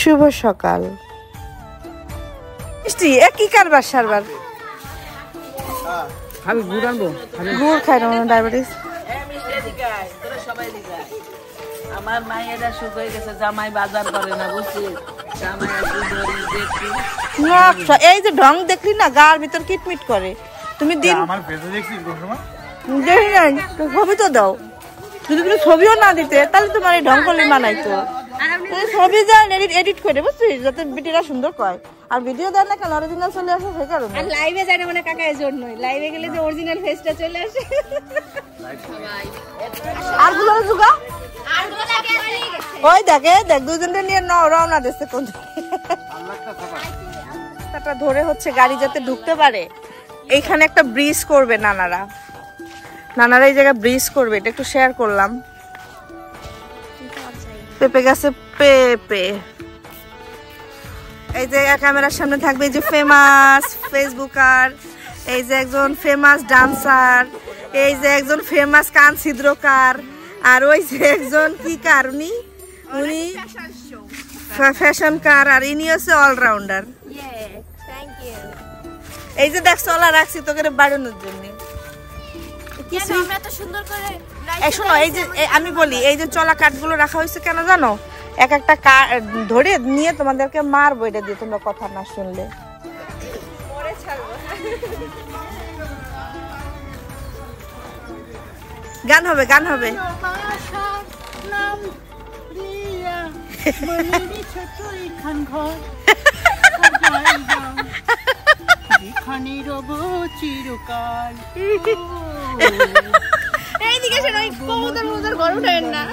শুভ সকাল। মিষ্টি একই কারবার সারবার আমি গুড় আনবো, গুড় খাই না ডায়াবেটিস। আমার মায়েরা সুখ হয়ে গেছে, জামাই বাজার করে না, বুঝছিস? এই যে ঢং দেখলি না, গার ভিতর কিটমিট করে। তুমি দিন দেখি নাই ছবি তো দাও, যদি তুমি ছবিও না দিতে তাহলে তোমার এই ঢং করলে মানাইতো। ছবি দেন এডিট করে, বুঝছিস, যাতে ভিডিওটা সুন্দর কয়। আর ভিডিও দেন না কেন, অরিজিনাল চলে আসে সেই কারণে। আর লাইভে যায় না মানে কাকা এর জন্যই, লাইভে গেলে যে অরিজিনাল ফেসটা চলে আসে। আর গুলো জুগা ওই দেখে দেখ দুজনটা নিয়ে রওনা দিচ্ছে কোন রাস্তাটা ধরে, হচ্ছে গাড়ি যাতে ঢুকতে পারে। এইখানে একটা ব্রিজ করবে নানারা এই জায়গায় ব্রিজ করবে, এটা একটু শেয়ার করলাম। পেঁপে গাছে পেঁপে। এই যে ক্যামেরার সামনে থাকবে এই যে ফেমাস ফেসবুকার, এই যে একজন ফেমাস ডান্সার, এই যে একজন ফেমাস কান ছিদ্রকার, আর ওই যে একজন কি কার, উনি ফ্যাশন কার, আর ইনি হচ্ছে অলরাউন্ডার। এই যে দেখ চলা রাখছি তোকে বাড়ানোর জন্য। শোনো, এই যে আমি বলি, এই যে চলা কাঠগুলো রাখা হয়েছে কেন জানো? এক একটা ধরে নিয়ে তোমাদেরকে মারবো এটা দিয়ে, তোমরা কথা না শুনলে। গান হবে, গান হবে। এইদিকে শোনো, কবুতর গরম হয় না।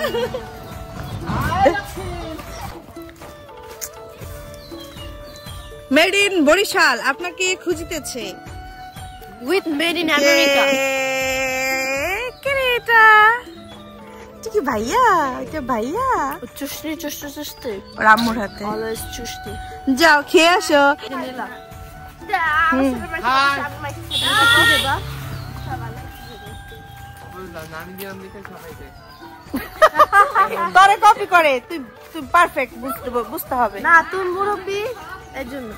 মেড ইন বরিশাল আপনাকে খুঁজিতেছে, উইথ মেড ইন আমেরিকা। এটা কি ভাইয়া? এটা ভাইয়া চুষ্টি রামুর হাতে অলওয়েজ চুষ্টি। যাও খেয়ে আসো। তোরে কপি করে, তুই পারফেক্ট, বুঝতে হবে না, তুমি মুরব্বি এর জন্য।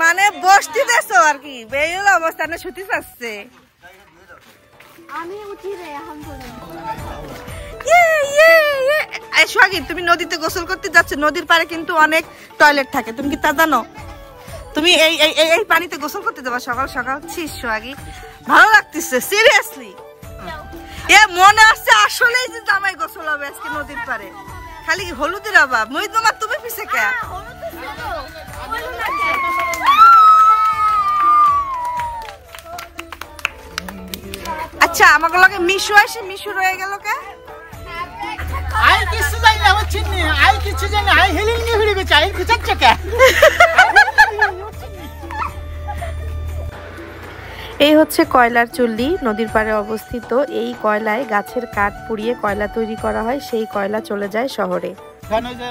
মানে বসতি দেছো আর কি, বেল অবস্থা না ছুটি পাচ্ছে। আমি উঠি রে এখন বলে। সোহাগী, তুমি নদীতে গোসল করতে যাচ্ছ, নদীর পাড়ে কিন্তু অনেক টয়লেট থাকে, তুমি কি তা জানো? তুমি এই পানিতে গোসল করতে যাবা সকাল সকাল? ছিস সোহাগী, ভালো লাগতেছে সিরিয়াসলি। মনে আসছে আসলেই যে জামাই গোসল হবে আজকে নদীর পাড়ে, খালি হলুদের অভাব। মহিত মামা তুমি পিছে কে? আচ্ছা আমাকে লাগে মিশু আসে, মিশু রয়ে গেল কে? আই কিছু জানি না, হচ্ছে নি আই কিছু জানি না, আই হেলিং নি ঘুরে গেছে, আই খুঁজাচ্ছে কে? এই হচ্ছে কয়লার চুল্লি, নদীর পাড়ে অবস্থিত। এই কয়লায় গাছের কাঠ পুড়িয়ে কয়লা তৈরি করা হয়, সেই কয়লা চলে যায় শহরে। এখানে যে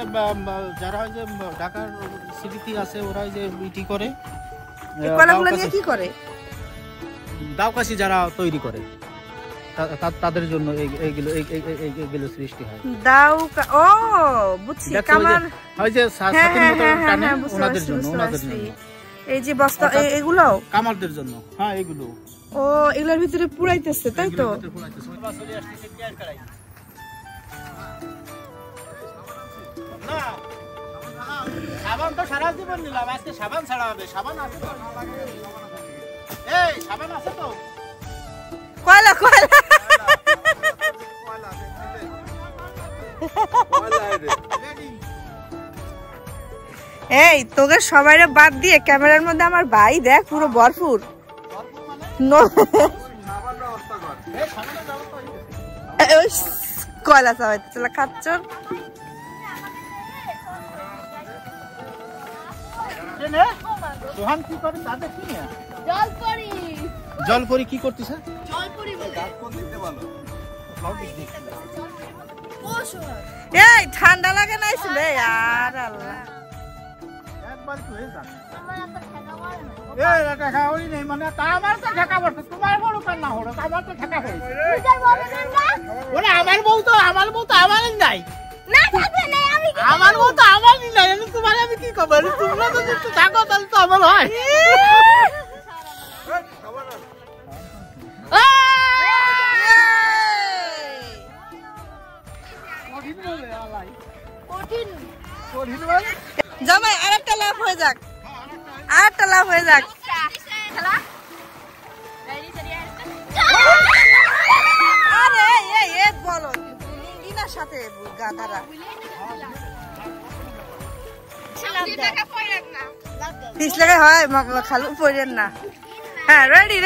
যারা যে ঢাকার সিটিতে আছে, ওরা যে ইটি করে, এই কয়লাগুলো নিয়ে কি করে? দাওকাশি যারা তৈরি করে তাদের জন্য এইগুলো সৃষ্টি হয়। ও বুঝছি, কামার ওই যে সাথীর মতো টানে, ওনাদের জন্য। এই যে বস্তা এগুলো কামারদের জন্য। হ্যাঁ এগুলো, ও এগুলোর ভিতরে পুরাইতেছে, তাই তো? সাবান তো সারা জীবন নিলাম, আজকে সাবান ছাড়া হবে। সাবান আছে তো? এই সাবান আছে তো? কয়লা এই তোকে সবাইরে বাদ দিয়ে ক্যামেরার মধ্যে আমার ভাই দেখ পুরো ভরপুর। কয়লা চাওয়াইতে চলে খাচ্ছ। সোহান কি করে তাদের কি? জলপরি কি করতেছে? এই ঠান্ডা লাগে নাই ছিল আর আল্লাহ। একবার তো হয়ে যাবে। এই দেখা হই নাই মানে তা আমার তো ঢাকা পড়ছে তোমার বড় কান না হলো আমার তো ঢাকা হই ওরে আমার বউ তো আমারই নাই না থাকলে নাই আমি আমার বউ তো আমারই নাই তোমার আমি কি খবর তোমরা তো একটু থাকো তাহলে তো আমার হয় জামাই আরেকটা লাভ হয়ে যাক আরে এই বলো ইনার সাথে গাদারা পিছলে হয় খালু পড়েন না হ্যাঁ রেডি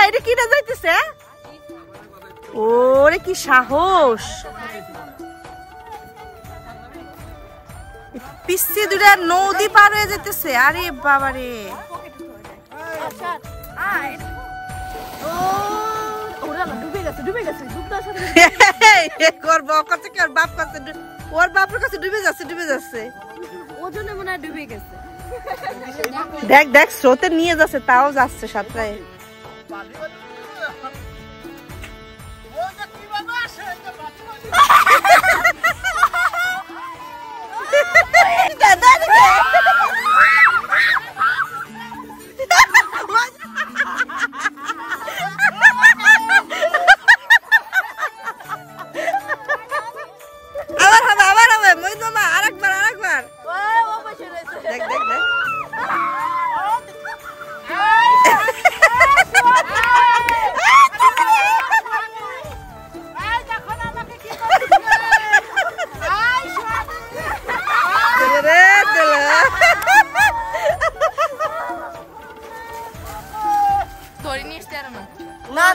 এটা কি না যাইতেছে ওরে কি সাহস পিসি দুটা নদী পার হয়ে যেতেছে আরে বাবারে ওর বাপের কাছে ডুবে যাচ্ছে ওজনে মনে হয় ডুবে গেছে দেখ স্রোতে নিয়ে যাচ্ছে তাও যাচ্ছে সাঁতরায় আবার হবে মইদমা আরেকবার দেখ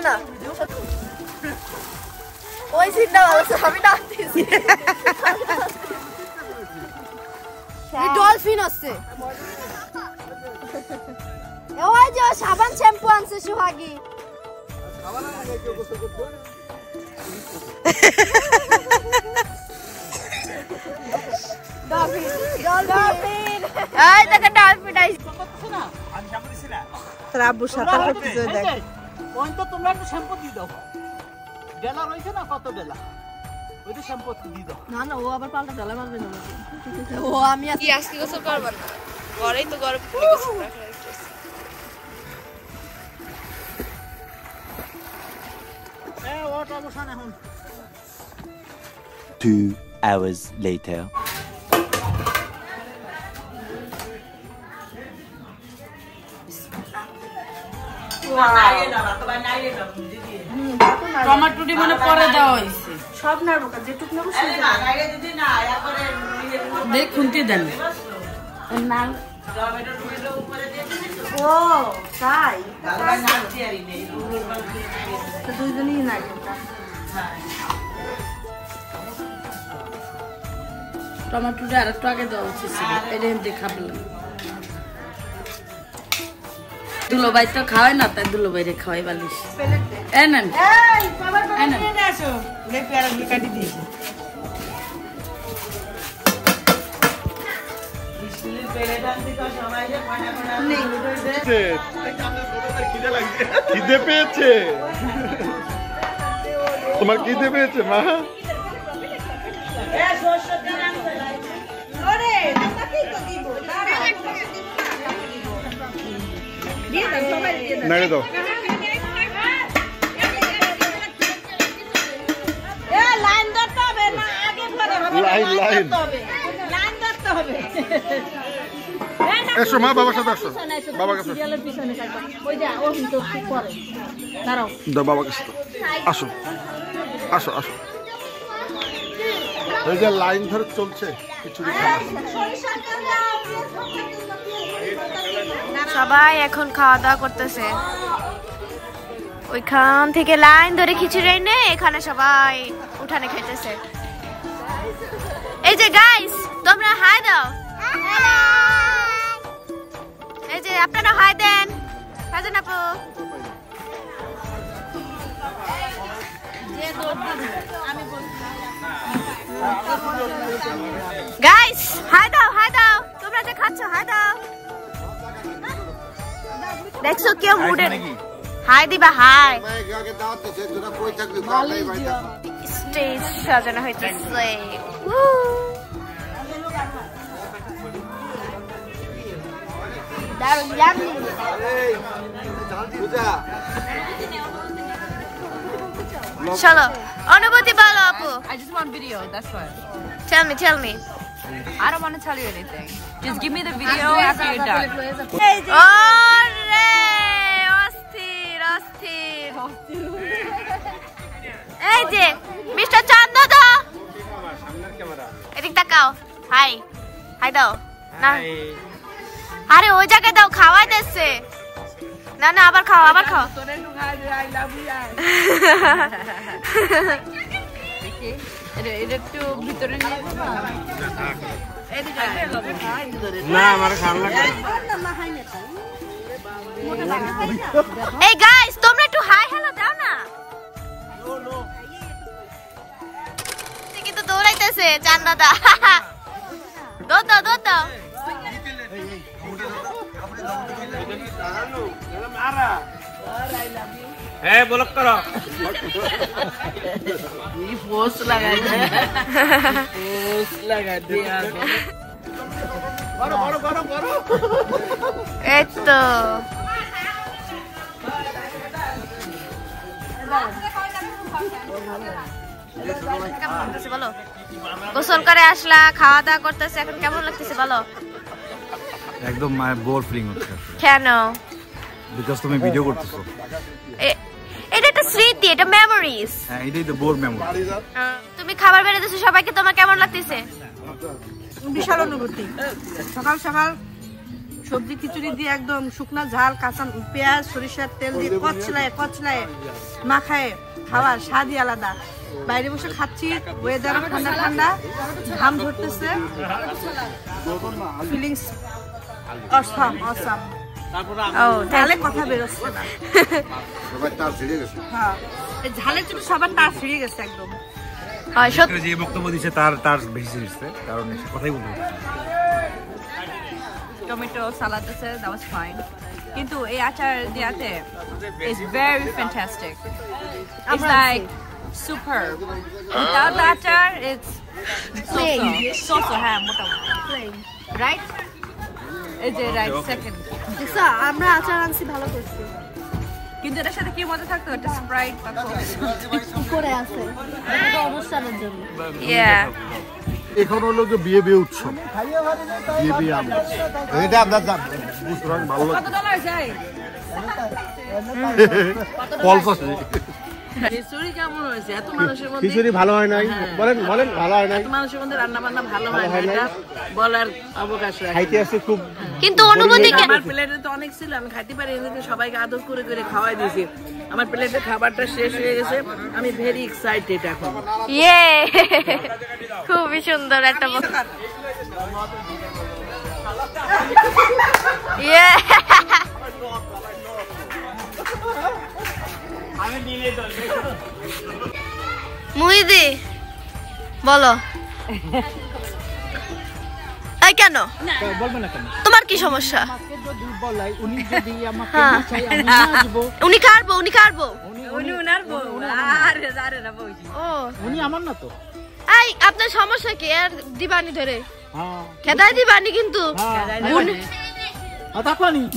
না ওই সিনটা ভালো আমি ডাকতেছি ডলফিন আছে ওই যে সাবান শ্যাম্পু আনছে সোহাগী ডলফিন এই দেখো ডলফিন আইছে না আমি শ্যাম্পু দিছি না তোর আব্বু সাঁতার করতেছে দেখ ওই তো তোমরা একটু শ্যাম্পু দিয়ে দাও ডেলা রইছে না কত ডেলা ওই তো শ্যাম্পু দিয়ে দাও না ও আবার পাল্টা ডলা মারবে না ও আমি কি আজকে গোসল করব না ঘরেই তো গরম পড়ে গেছে ওট অবসান এখন 2 hours later টমেটোটি মানে পরে দেওয়া হয়েছে সব নাড়বো যেটুক নেবো দেখ খুন্তি দেন ও তাই দুইজনই নাড়ি টমেটোটা আর একটু আগে দেওয়া উচিত ছিল এটা এমনি খাবলাম দুলোবাই তো খাওয়াই না তাই দুলোবাইরে খাওয়াই বালিশ নেন খিদে পেয়েছে তোমার খিদে পেয়েছে মা নাড়ে দাও লাইন এসো মা বাবার সাথে আসো বাবার কাছে দাও বাবার কাছে আসো আসো আসো এই যে লাইন ধরে চলছে খিচুড়ি খাওয়া সবাই এখন খাওয়া দাওয়া করতেছে ওইখান থেকে লাইন ধরে খিচুড়ি এনে এখানে সবাই উঠানে খেতেছে এই যে গাইস তোমরা হাই দাও এই যে আপনারা হাই দেন সাজন আপু গাইস হাই দাও তোমরা যে খাচ্ছ হাই দাও দেখছো কেউ মুডে হাই দিবা হাই স্টেজ সাজানো হইতেছে চলো অনুভূতি বলো আপু I just want video, that's why. tell me I don't want to tell you anything. Just give me the video after you're done. ওরে অস্থির এই যে মিস্টার চান্দদা এদিক তাকাও হাই দাও না আরে ওই জায়গায় দাও খাওয়াই দিচ্ছে না আবার খাও I love you. এটা একটু ভিতরে নিয়ে না আমার খারাপ লাগে এই গাইস তোমরা একটু হাই হ্যালো দাও না কিন্তু দৌড়াইতেছে চান্দদা দাও ব্লক করো পোস্ট লাগাই দিয়া করো এই তো কেমন লাগতেছে বলো গোসল করে আসলা খাওয়া দাওয়া করতেছে এখন কেমন লাগতেছে বলো একদম বোর ফিলিং হচ্ছে কেন বিকজ তুমি ভিডিও করতেছো এটা একটা স্মৃতি এটা মেমোরিজ হ্যাঁ এটাই তো বোর মেমোরি তুমি খাবার বেড়ে দিছো সবাইকে তোমার কেমন লাগতেছে বিশাল অনুভূতি সকাল সবজি খিচুড়ি দিয়ে একদম শুকনা ঝাল কাঁচা পেঁয়াজ সরিষার তেল দিয়ে কচলায় মাখায় খাওয়ার স্বাদই আলাদা বাইরে বসে খাচ্ছি ওয়েদার ঠান্ডা ঘাম ধরতেছে ফিলিংস অসাম তাহলে কথা বেরোচ্ছে না হ্যাঁ ঝালের জন্য সবার তার ছিঁড়ে গেছে একদম যে বক্তব্য দিচ্ছে তার বেশি দিচ্ছে কারণ কথাই বলতে টমেটো সালাদ আছে that was fine কিন্তু এই আচার দিয়াতে is very fantastic it's like superb without the aচার it's so হ্যাঁ মোটামুটি right is it right second দেখছো আমরা আচার আনছি ভালো করছি কিন্তু এটার সাথে কি মজা থাকতো একটা স্প্রাইট বা কোক করে আছে এটা অনুষ্ঠানের জন্য এখন হলো যে বিয়ে উৎসব বিয়ে আমরা এটা আপনার বুঝরাং ভালো কত ডলার যায় কলস আছে খিচুড়ি কেমন হয়েছে এত মানুষের মধ্যে খিচুড়ি ভালো হয় নাই বলেন ভালো হয় নাই এত মানুষের মধ্যে রান্না বান্না ভালো হয় না এটা বলার অবকাশ রাখে খাইতে আসছে খুব কিন্তু অনুভূতি আমার প্লেটে তো অনেক ছিল আমি খাইতে পারি এদিকে সবাইকে আদর করে খাওয়াই দিয়েছি আমার প্লেটে খাবারটা শেষ হয়ে গেছে আমি ভেরি এক্সাইটেড এখন খুবই সুন্দর একটা মুহিদি বলো তাই কেন তোমার কি সমস্যা উনি কারবো উনি আমার না তো এই আপনার সমস্যা কি আর দিবানি ধরে খেদাই দিবানি কিন্তু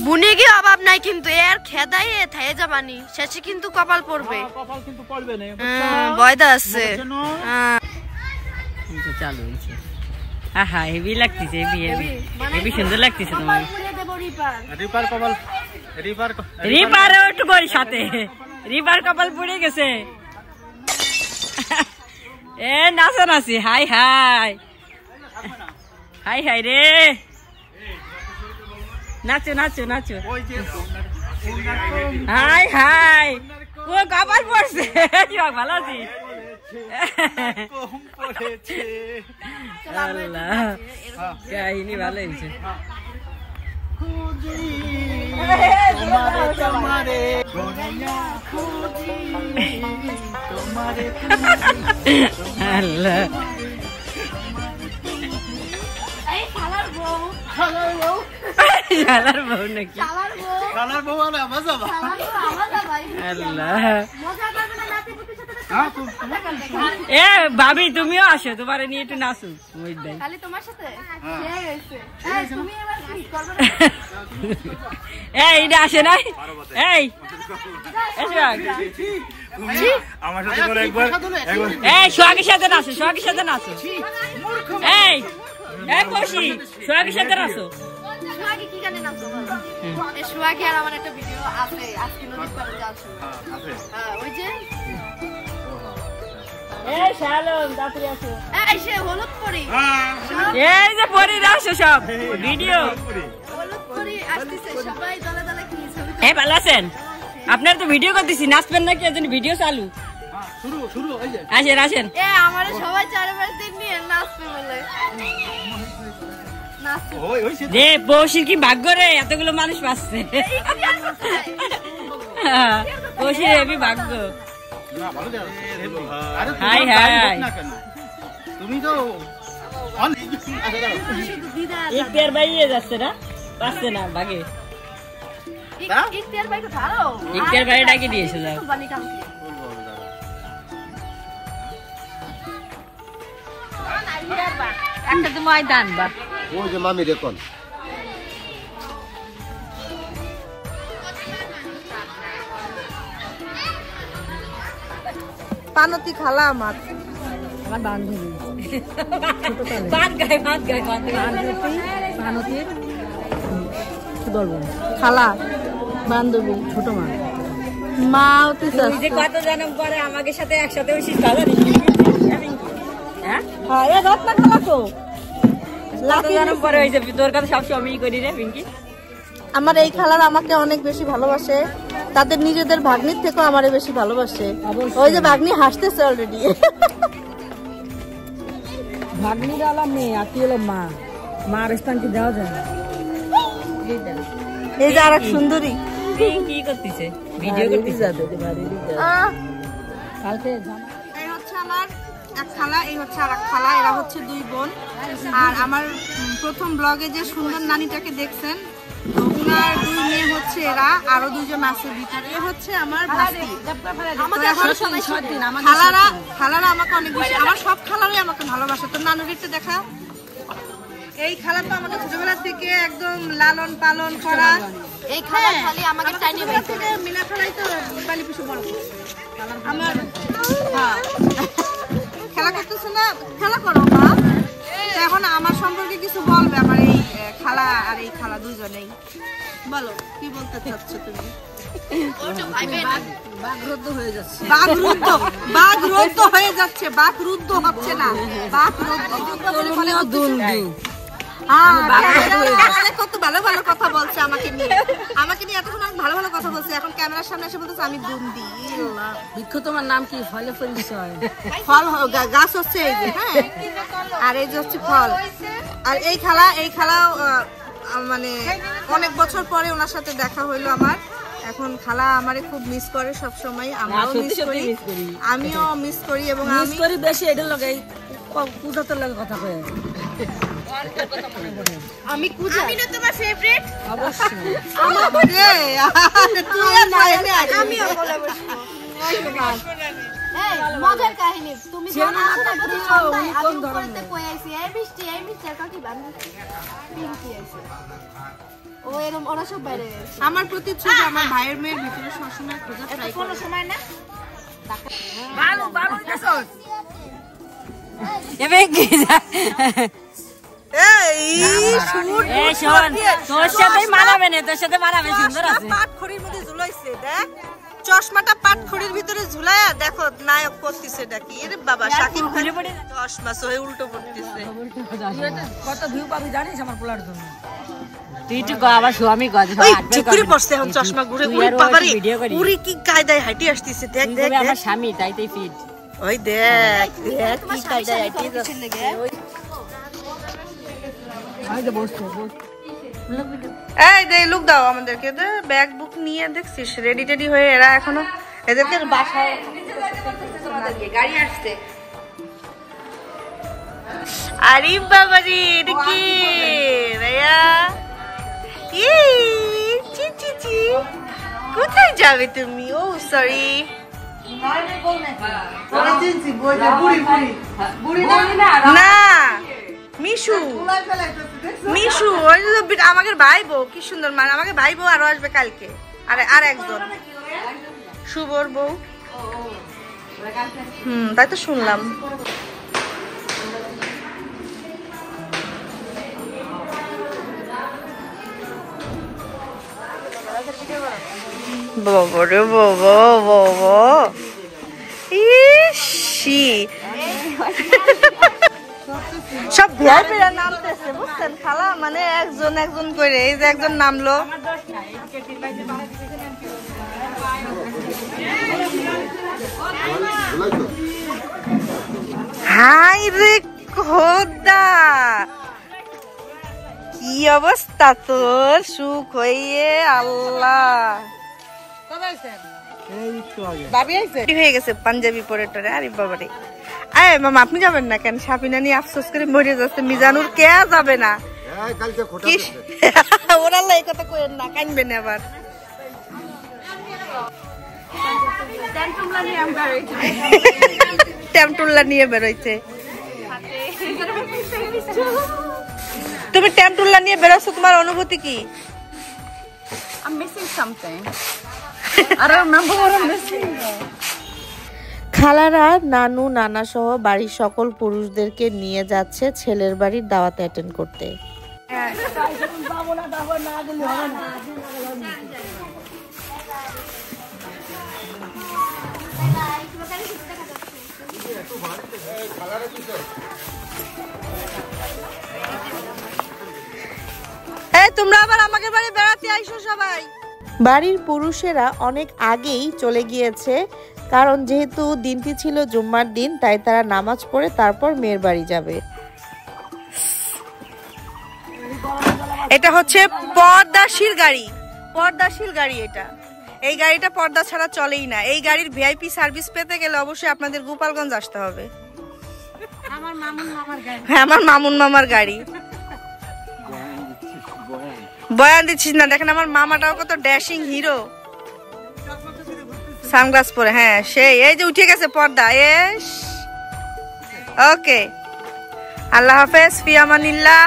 বুনে গিয়ে অভাব নাই কিন্তু এর খেদাই থাই যাবানি শেষে কিন্তু কপাল পড়বে বয়দা আছে চালু হয়েছে আহা হেভি লাগতেছে হেভি সুন্দর লাগতেছে তোমার রিপার একটু করি সাথে রিপার কপাল পড়ে গেছে এ নাচি হাই রে নাচো হাই ও কপাল পড়ছে ভালো আছি কাহিনী ভালো হয়েছে তোমারে তোমারে গোনাইয়া খুঁজি তোমারে আল্লাহ এই খালার বউ খালার বউ শালার বউ নাকি খালার বউ আর মজা বা খালার বউ আলাদা ভাই আল্লাহ মজা করবে না নাতি পুতির সাথে হ্যাঁ এ ভাবি তুমিও আসো তোমারে নিয়ে একটু নাচো খালি তোমার সাথে হয়ে গেছে এই তুমি এবার কি করবে না এই এটা আসে নাই এই এসো আমার সাথে করে একবার এই সোহাগের সাথে নাচো সোহাগের সাথে নাচো এই এই বসি সোহাগের সাথে নাচো সুয়াগি কি গানে নাচো বলো এই সুয়াগি আর আমার একটা ভিডিও আছে আজকে নদীর পাড়ে যাচ্ছি হ্যাঁ ওই যে এই শালম তাড়াতাড়ি আসো এই সে হলুদ পরি এই যে পরি আসো সব ভিডিও হলুদ পরি আসতেছে সবাই দলে দলে কি ছবি এই ভালো আছেন আপনার তো ভিডিও করতেছি নাচবেন নাকি এজন ভিডিও চালু শুরু শুরু এই যে আসেন আসেন এ আমারে সবাই চারপাশে নিয়ে নাচবে বলে নাচবে ওই ওই সে যে বৌশির কি ভাগ্য রে এতগুলো মানুষ পাচ্ছে বৌশির হেবি ভাগ্য না ভালো দেখ আরে হাই, তোমার হাই। ভাই হোক না কেন তুমি তো অনেক আচ্ছা দাঁড়াও শুধু দিদা ইফতার বাইয়ে যাচ্ছে না পাচ্ছে না ভাগে ইফতার ভাই তো ভালো ইফতার বাইরে ডাকি দিয়েছে যাও বানি কামকে একটা তো ময়দান বা ওই যে মামি রেকন পানতি খালা আমার আমার বান্ধবী ভাত গায় ভাত গায় বান্ধবী কি বলবো খালা বান্ধবী ছোট মা মা হতে তুই যে কত জন্ম করে আমাকে সাথে একসাথে বসিস দাদা হ্যাঁ হ্যাঁ এ রত্না খালা তো কত জন্ম পরে হয়েছে তোর কথা সবসময় আমি করি রে পিঙ্কি আমার এই খালার আমাকে অনেক বেশি ভালোবাসে তাদের নিজেদের ভাগ্নির থেকেও আমারে বেশি ভালোবাসে ওই যে ভাগ্নি হাসতেছে অলরেডি ভাগ্নি গালা মেয়ে আর তুই হলো মা মার স্থান কি দেওয়া যায় না এই যে আর এক সুন্দরী কি করতেছে ভিডিও করতেছে কালকে এই হচ্ছে আমার এক খালা এই হচ্ছে আর এক খালা এরা হচ্ছে দুই বোন আর আমার প্রথম ব্লগে যে সুন্দর নানিটাকে দেখছেন ওনার দুই মেয়ে হচ্ছে এরা আরো দুইজন আছে ভিতরে এ হচ্ছে আমার ভাস্তি খালারা আমাকে অনেক বেশি আমার সব খালারাই আমাকে ভালোবাসে তো নানুরিটা দেখা এই খালা তো আমাকে ছোটবেলা থেকে একদম লালন পালন করা এই খালা খালি আমাকে টাইনি ছোটবেলা থেকে মিনা খালাই তো বালি পিছু বড় আমার হ্যাঁ খেলা করতেছো না খেলা করো মা তো এখন আমার সম্পর্কে কিছু বলবে আমার এই খালা আর এই খালা দুইজনেই বলো কি বলতে চাচ্ছ তুমি বাগরুদ্ধ হয়ে যাচ্ছে বাগরুদ্ধ হচ্ছে না বাগরুদ্ধ কত ভালো ভালো কথা বলছে আমাকে নিয়ে এতক্ষণ অনেক ভালো ভালো কথা বলছে এখন ক্যামেরার সামনে এসে বলতেছে আমি দুন্দি বৃক্ষ তোমার নাম কি ফলে পরিচয় ফল গাছ হচ্ছে এই যে হ্যাঁ আর এই যে হচ্ছে ফল আর এই খালা মানে অনেক বছর পরে ওনার সাথে দেখা হইলো আমার এখন খালা আমারে খুব মিস করে সব সময় আমরাও মিস করি আমিও মিস করি এবং আমি করি বেশি এটা লাগে পূজাতে লাগে কথা কয় আমি কুজা আমি না তোমার ফেভারিট অবশ্যই আমিও বলে বসবো এই মজার কাহিনী তুমি কোন আসলে বুঝি সন্ধ্যায় আমি উপরেতে কই আইছি এই মিষ্টি কাকি বান্ধি পিঙ্কি আইছে ও এরকম ওরা সব বাইরে গেছে আমার প্রতিচ্ছবি আমার ভাইয়ের মেয়ের ভিতরে সবসময় খোঁজা ট্রাই কোনো সময় না ভালো ভালো দেখছস এবে কি এই শোন তোর সাথে মানাবে না তোর সাথে মানাবে সুন্দর আছে পাটখড়ির মধ্যে ঝুলাইছে দেখ চশমাটা পাটখড়ির ভিতরে ঝুলায়া দেখো নায়ক করতেছে নাকি এর বাবা শাকিব খান চশমা সহে উল্টো পড়তেছে কত ভিউ পাবি জানিস আমার পোলার জন্য তুই একটু আবার স্বামী গজ ওই চিকুরি পড়ছে এখন চশমা ঘুরে উড়ি বাবারে উড়ি কি কায়দায় হাঁটি আসতেছে দেখ দেখ আমার স্বামী তাইতেই ফিট ওই দেখ দেখ কি কায়দায় হাঁটি আই যে বসছো এই দে লুক দাও আমাদেরকে, ব্যাগ বুক নিয়ে দেখছিস রেডি টেডি হয়ে এরা এখনো এদেরকে বাসায় গাড়ি আসছে। আরে বাবা রে, এটা কি ভাইয়া? চি চি চি, কোথায় যাবে তুমি? ও সরি, না মিশু, মিশু ওই আমাকে ভাই বউ, কি সুন্দর মানে আমাকে ভাই বউ আরো আসবে কালকে, আর একজন শুভর বউ। তাই তো শুনলাম। বাবা রে বাবা বাবা, ইসি সব ভিআইপিরা নামতেছে বুঝছেন খালা, মানে একজন একজন করে। এই যে একজন নামলো, হাই রে খোদা, কি অবস্থা তোর? সুখ হইয়ে আল্লাহ হয়ে গেছে পাঞ্জাবি পরে টরে। আরে বাবারে, আরে মামা আপনি যাবেন না কেন? সাপিনা নিয়ে আফসোস করে মরে যাচ্ছে। মিজানুর কে যাবে না? ওরা এই কথা কইেন না, কানবেন আবার। টেমটুল্লা নিয়ে বেরোইছে। তুমি টেমটুল্লা নিয়ে বেরোছো, তোমার অনুভূতি কি? I'm missing something. I don't remember what I'm missing. খালারা নানু নানা সহ বাড়ির সকল পুরুষদেরকে নিয়ে যাচ্ছে ছেলের বাড়ির দাওয়াতে অ্যাটেন্ড করতে। তোমরা আবার আমাদের বাড়ি বেড়াতে আইসো সবাই। বাড়ির পুরুষেরা অনেক আগেই চলে গিয়েছে, কারণ যেহেতু দিনটি ছিল জুম্মার দিন, তাই তারা নামাজ পড়ে তারপর মেয়ের বাড়ি যাবে। এটা হচ্ছে পর্দাশীল গাড়ি, পর্দাশীল গাড়ি এটা। এই গাড়িটা পর্দা ছাড়া চলেই না। এই গাড়ির ভিআইপি সার্ভিস পেতে গেলে অবশ্যই আপনাদের গোপালগঞ্জ আসতে হবে। আমার মামুন মামার গাড়ি। হ্যাঁ, আমার মামুন মামার গাড়ি। বয়ান দিচ্ছিস না, দেখেন আমার মামাটাও কত ড্যাশিং হিরো, সানগ্লাস পরে। হ্যাঁ সেই, এই যে উঠে গেছে পর্দা। এস ওকে, আল্লাহ হাফেজ, ফি আমানিল্লাহ।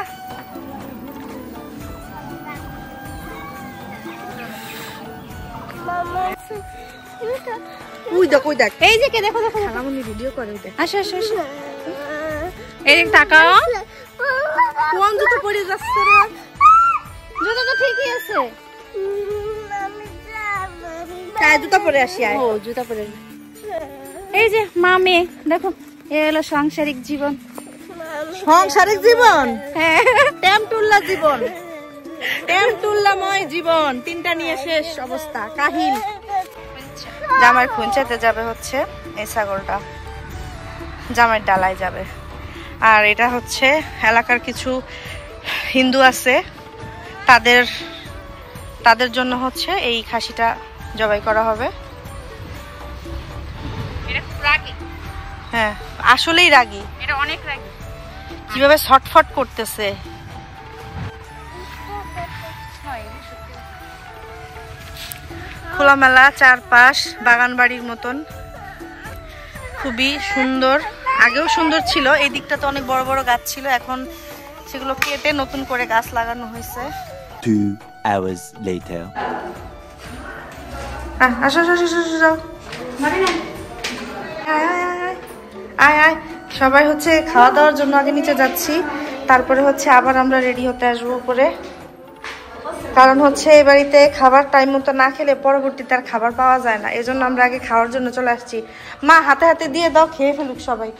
ওই দেখ, ওই দেখ, এই যে কে, দেখো দেখো, খালামুনি ভিডিও করে। ওই দেখ, আসো আসো আসো, এই দেখ তাকাও। কোন জুতো পরে যাচ্ছে রে? জুতো তো ঠিকই আছে। হ্যাঁ জুতো পরে আসি। ও জুতো পরে। এই যে মা মেয়ে দেখো, এ হলো সাংসারিক জীবন। সাংসারিক জীবন, হ্যাঁ, টেমটুল্লা জীবন, টেমটুল্লাময় জীবন। তিনটা নিয়ে শেষ অবস্থা কাহিল। জামাই খুঁচাতে যাবে হচ্ছে এই ছাগলটা, জামাই ডালায় যাবে। আর এটা হচ্ছে এলাকার কিছু হিন্দু আছে, তাদের জন্য হচ্ছে এই খাসিটা জবাই করা হবে। এটা খুব রাগী। হ্যাঁ আসলেই রাগী, এটা অনেক রাগী। কিভাবে ছটফট করতেছে। খোলামেলা চারপাশ, বাগান বাড়ির মতন, খুবই সুন্দর। আগেও সুন্দর ছিল, এই দিকটা তো অনেক বড় বড় গাছ ছিল, এখন সেগুলো কেটে নতুন করে গাছ লাগানো হয়েছে। 2 hours later. আসো আসো আসো আসো, যাও। আয় আয়, সবাই হচ্ছে খাওয়া দাওয়ার জন্য আগে নিচে যাচ্ছি, তারপরে হচ্ছে আবার আমরা রেডি হতে আসবো উপরে। কারণ হচ্ছে এই বাড়িতে খাবার টাইম মতো না খেলে পরবর্তীতে আর খাবার পাওয়া যায় না, এজন্য আমরা আগে খাওয়ার জন্য চলে আসছি। মা হাতে হাতে দিয়ে দাও, খেয়ে ফেলুক সবাই।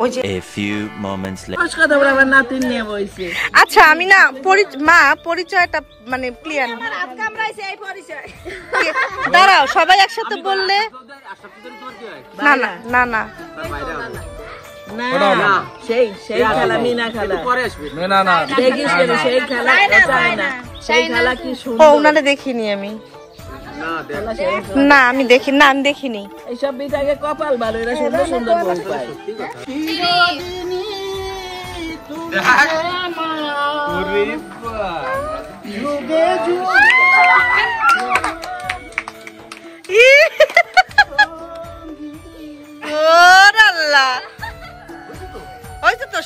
ওই যে A few moments later. আচ্ছা আমি না মা পরিচয়টা মানে ক্লিয়ার দাঁড়াও, সবাই একসাথে বললে। না না না না, না সেই খেলা মিনা খেলা না দেখিস কেন সেই খেলা চাই না সেই খেলা কি সুন্দর ও ওনারে দেখিনি আমি না আমি দেখিনি এইসব বিটাকে কপাল ভালো এরা সুন্দর সুন্দর বউ পায়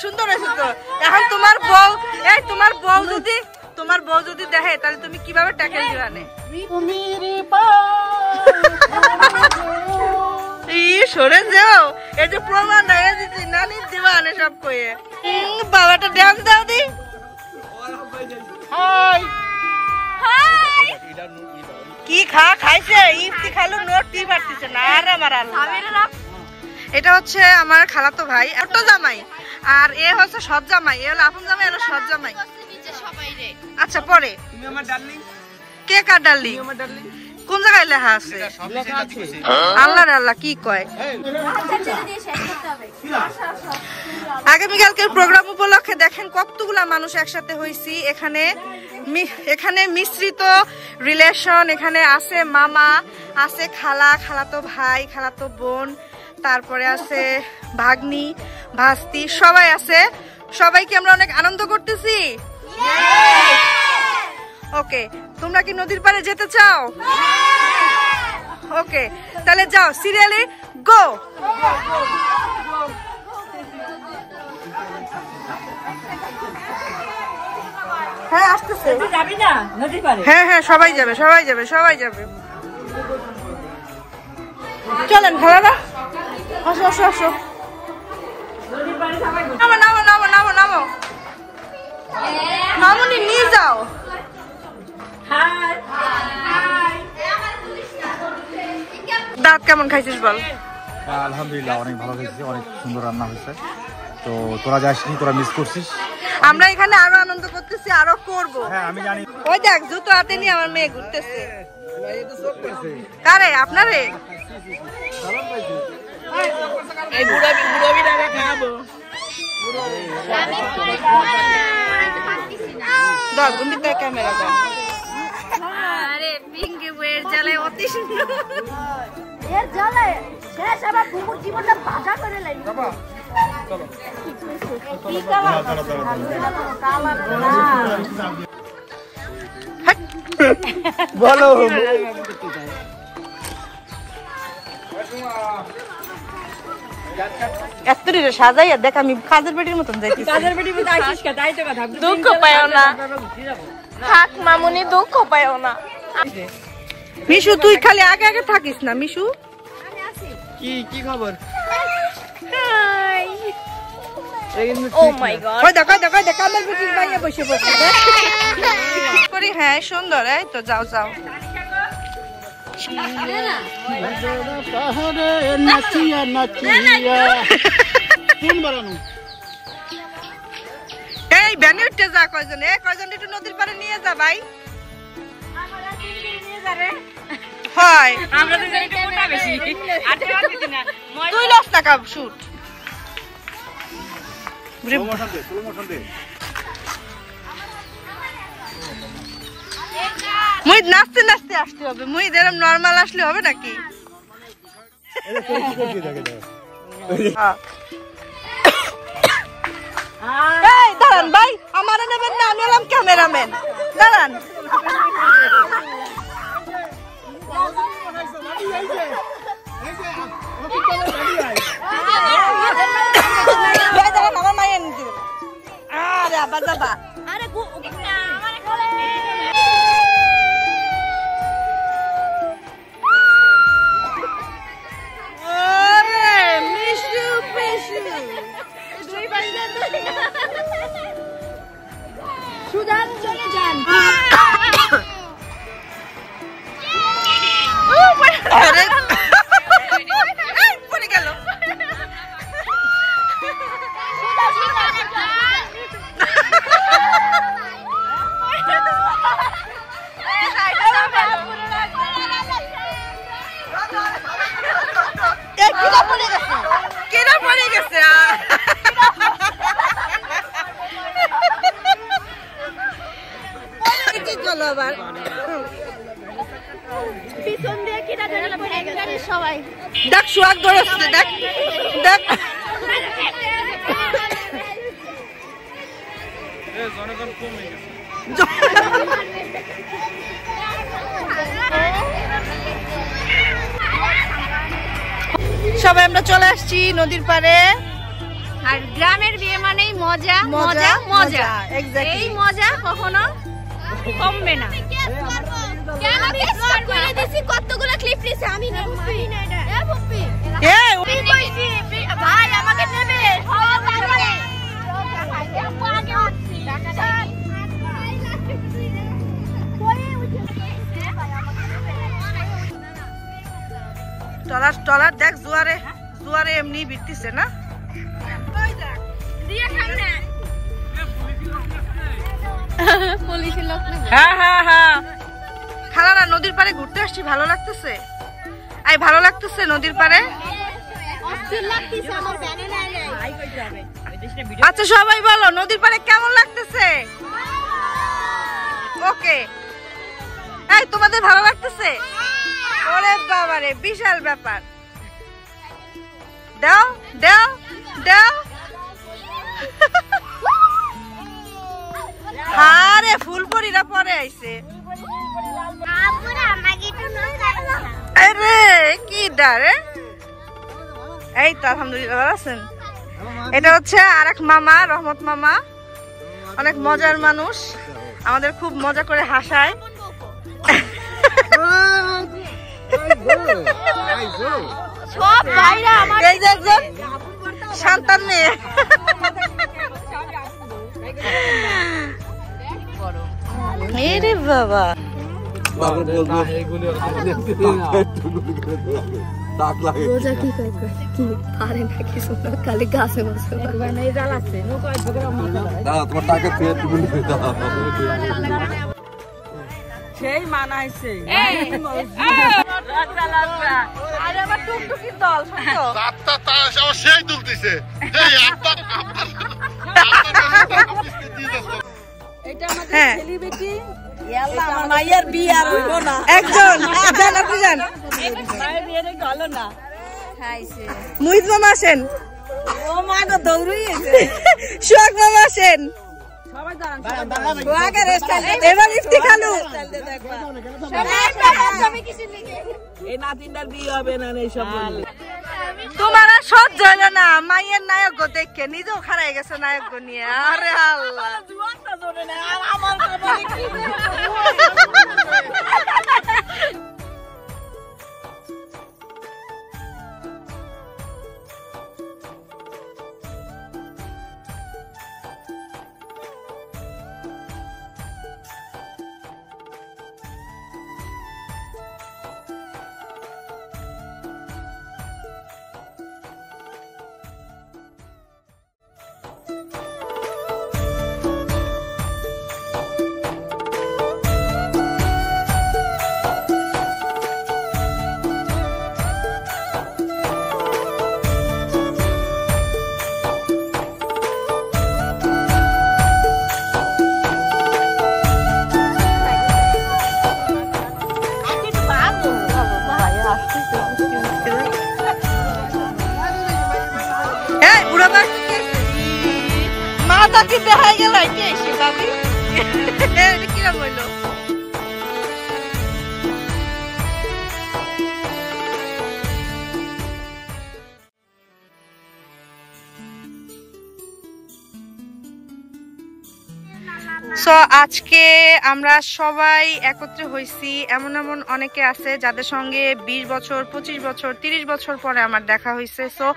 সুন্দর হয়েছে তো এখন তোমার বউ যদি দেখে তাহলে তুমি কিভাবে ট্যাকেল দিবানে সরে যাও এই যে প্রমাণ হয়ে দিচ্ছি নানি দিবানে সব কয়ে বাবাটা ডান্স দাও দি কি খাইছে ইফতি খালো নোট টি পারতেছে না আর আমার এটা হচ্ছে আমার খালাতো ভাই ছোট জামাই আর এ হচ্ছে সৎ জামাই এ হলো আপন জামাই এলো সৎ জামাই আচ্ছা পরে কে কার ডার্লিং কোন জায়গায় লেখা আছে আল্লাহ কি কয় আগামীকালকের প্রোগ্রাম উপলক্ষে দেখেন কতগুলা মানুষ একসাথে হয়েছি এখানে মিশ্রিত রিলেশন এখানে আছে মামা আছে খালাতো ভাই খালাতো বোন তারপরে আছে ভাগ্নি ভাস্তি সবাই আছে সবাইকে আমরা অনেক আনন্দ করতেছি ওকে তোমরা কি নদীর পাড়ে যেতে চাও ওকে তাহলে যাও সিরিয়ালে গো হ্যাঁ আসতেছে যাবি না নদীর পাড়ে হ্যাঁ সবাই যাবে চলেন খালারা আসো নামো মামুনি নিয়ে যাও দাঁত কেমন খাইছিস বল আলহামদুলিল্লাহ অনেক ভালো হয়েছে অনেক সুন্দর রান্না হয়েছে তো তোরা যাসনি তোরা মিস করছিস আমরা এখানে আরো আনন্দ করতেছি আরো করবো হ্যাঁ আমি জানি ওই দেখ জুতো হাতে নিয়ে আমার মেয়ে ঘুরতেছে কারে আপনারে এই বুড়াবিরা খাবো দাও গুন্ডিতে ক্যামেরা দাও আরে পিঙ্কি বইয়ের জ্বালায় অতি সুন্দর এর জ্বালায় শেষ আবার বুবুর জীবনটা বাজা করে লাইন বাবা চলো কি কালার বলো এত্তরিরে সাজাইয়া দেখ আমি কাজের বেটির মতন যাইতেছি কাজের বেটির মতো আইছিস কা তাই তো কথা দুঃখ পায়ও না থাক মামুনি দুঃখ পায়ও না মিশু তুই খালি আগে থাকিস না মিশু কি খবর ও মাই গড ওই দেখো কাজের বেটির বাইরে বসে করি হ্যাঁ সুন্দর এই তো যাও এই ব্যানে উঠতে যা কয়জন একটু নদীর পাড়ে নিয়ে যা ভাই হয় তুই লস টাকা শুট মুই নাচতে আসতে হবে মুই এরকম নরমাল আসলে হবে নাকি এই দাঁড়ান ভাই আমারে নেবেন না আমি হলাম ক্যামেরাম্যান দাঁড়ান আমার মায়ের নিতে আরে আবার দাদা আরে সুদান চলে যান পড়ে গেল আবার পিছন দিয়ে কিনা জানি পড়ে গেছে সবাই দেখ সোহাগ ধরেছে দেখ দেখ জনগণ কমে গেছে সবাই আমরা চলে আসছি নদীর পাড়ে আর গ্রামের বিয়ে মানেই মজা মজা মজা এই মজা কখনো কমবে না কেন বিস্তার করে দিছি কতগুলো ক্লিপ নিছে আমি না বুঝি না এটা এ পপি ভাই আমাকে নেবে টলার টলার দেখ জোয়ারে জোয়ারে এমনি বিটতিছে না পুলিশের লোক নেবে হ্যাঁ হ্যাঁ হ্যাঁ খালারা নদীর পাড়ে ঘুরতে আসছি ভালো লাগতেছে আই ভালো লাগতেছে নদীর পাড়ে অস্থির লাগতেছে আমার ব্যানে নাই আচ্ছা সবাই বলো নদীর পাড়ে কেমন লাগতেছে ওকে এই তোমাদের ভালো লাগতেছে ওরে বাবারে বিশাল ব্যাপার দাও দাও দাও আরে ফুলপরিরা পরে আইছে আরে কি ডারে এই তো আলহামদুলিল্লাহ ভালো আছেন এটা হচ্ছে আরেক মামা রহমত মামা অনেক মজার মানুষ আমাদের খুব মজা করে হাসায় সব ভাইরা আমার এই যে একজন সন্তান মেয়ে মেরে বাবা রোজা কি করে কি পারে না কিছু না খালি গাছে বসে তোমার টাকা ফেরত তুমি দাও সেই মানাইছে আরে আমার টুকটুকি দল শুনছো আত্মা তার সেই তুলতেছে এই আত্মা এটা আমাদের হ্যাঁ সেলিব্রিটি আমার মায়ের বিয়ে আর হইব না একজন জান আপনি জান মায়ের বিয়ে রে গেল না মুহিত মামা আসেন ও মা গো দৌড়িয়েছে সোহাগ মামা আসেন সবাই দাঁড়ান সোহাগের স্টাইল এবার ইফতি খালু এই নাতিনটার বিয়ে হবে না এই সব বললে তোমার আর সহ্য হইল না মাইয়ের নায়ক গো দেখে নিজেও খারাই গেছে নায়ক গো নিয়ে আরে আল্লাহ জুয়ানটা জোরে না আর আমার কপালে কি মাথা কি দেখা গেল এটি এসে বাবি কিরম হইলো সো আজকে আমরা সবাই একত্রে হইছি এমন এমন অনেকে আছে যাদের সঙ্গে 20 বছর 25 বছর 30 বছর পরে আমার দেখা হয়েছে সো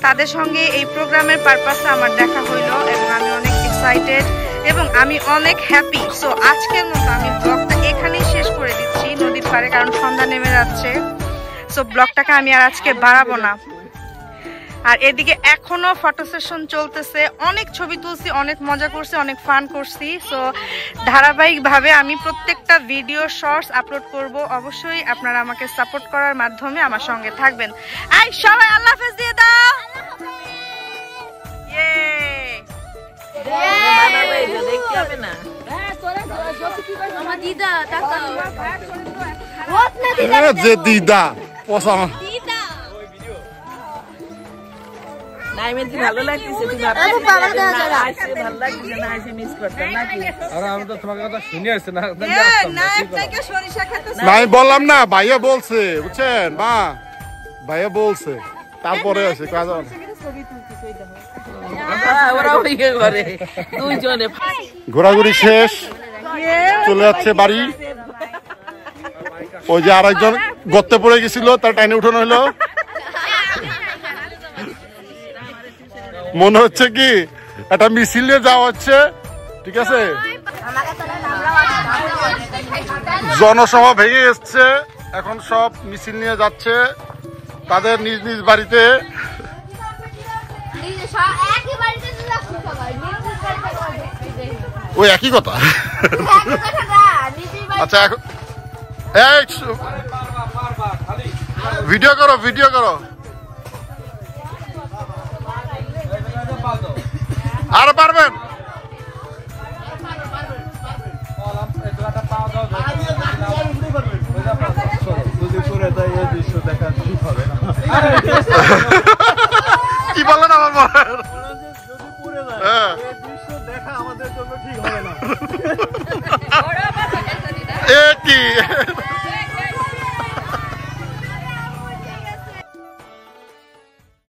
তাদের সঙ্গে এই প্রোগ্রামের পারপাসে আমার দেখা হইলো এবং আমি অনেক এক্সাইটেড এবং আমি অনেক হ্যাপি সো আজকের মতো আমি ব্লগটা এখানেই শেষ করে দিচ্ছি নদীর পাড়ে কারণ সন্ধ্যা নেমে যাচ্ছে সো ব্লগটাকে আমি আর আজকে বাড়াবো না আর এদিকে এখনো ফটো সেশন চলতেছে অনেক ছবি তুলছি অনেক মজা করছি অনেক ফান করছি সো ধারাবাহিকভাবে আমি প্রত্যেকটা ভিডিও শর্টস আপলোড করব অবশ্যই আপনারা আমাকে সাপোর্ট করার মাধ্যমে আমার সঙ্গে থাকবেন এই সবাই আল্লাহ হাফেজ দিয়ে দাও ইয়ে দেখতে হবে না আমার দিদা তাকাও যে দিদা পচা দিদা নাইমেন্টি ভালো লাগতেছে তুমি ভালো লাগতেছে না আইসে মিস করতে নাকি আরে আমি তো তোমার কথা শুনে আসছি না নাইম থেকে সরিষা খেতে নাই বললাম না ভাইয়া বলছে বুঝছেন মা ভাইয়া বলছে তারপরে আছে কাজ ঘোরাঘুরি শেষ চলে যাচ্ছে বাড়ি ওই যে আরেকজন গর্তে পড়ে গেছিল তার টাইনে উঠানো হলো মনে হচ্ছে কি একটা মিছিল নিয়ে যাওয়া হচ্ছে ঠিক আছে জনসভা ভেঙে এসছে এখন সব মিছিল নিয়ে যাচ্ছে তাদের নিজ নিজ বাড়িতে ওই একই কথা আচ্ছা এখন ভিডিও করো আর পারবেন কি বললেন আমার মনে দেখা আমাদের জন্য ঠিক হবে না কি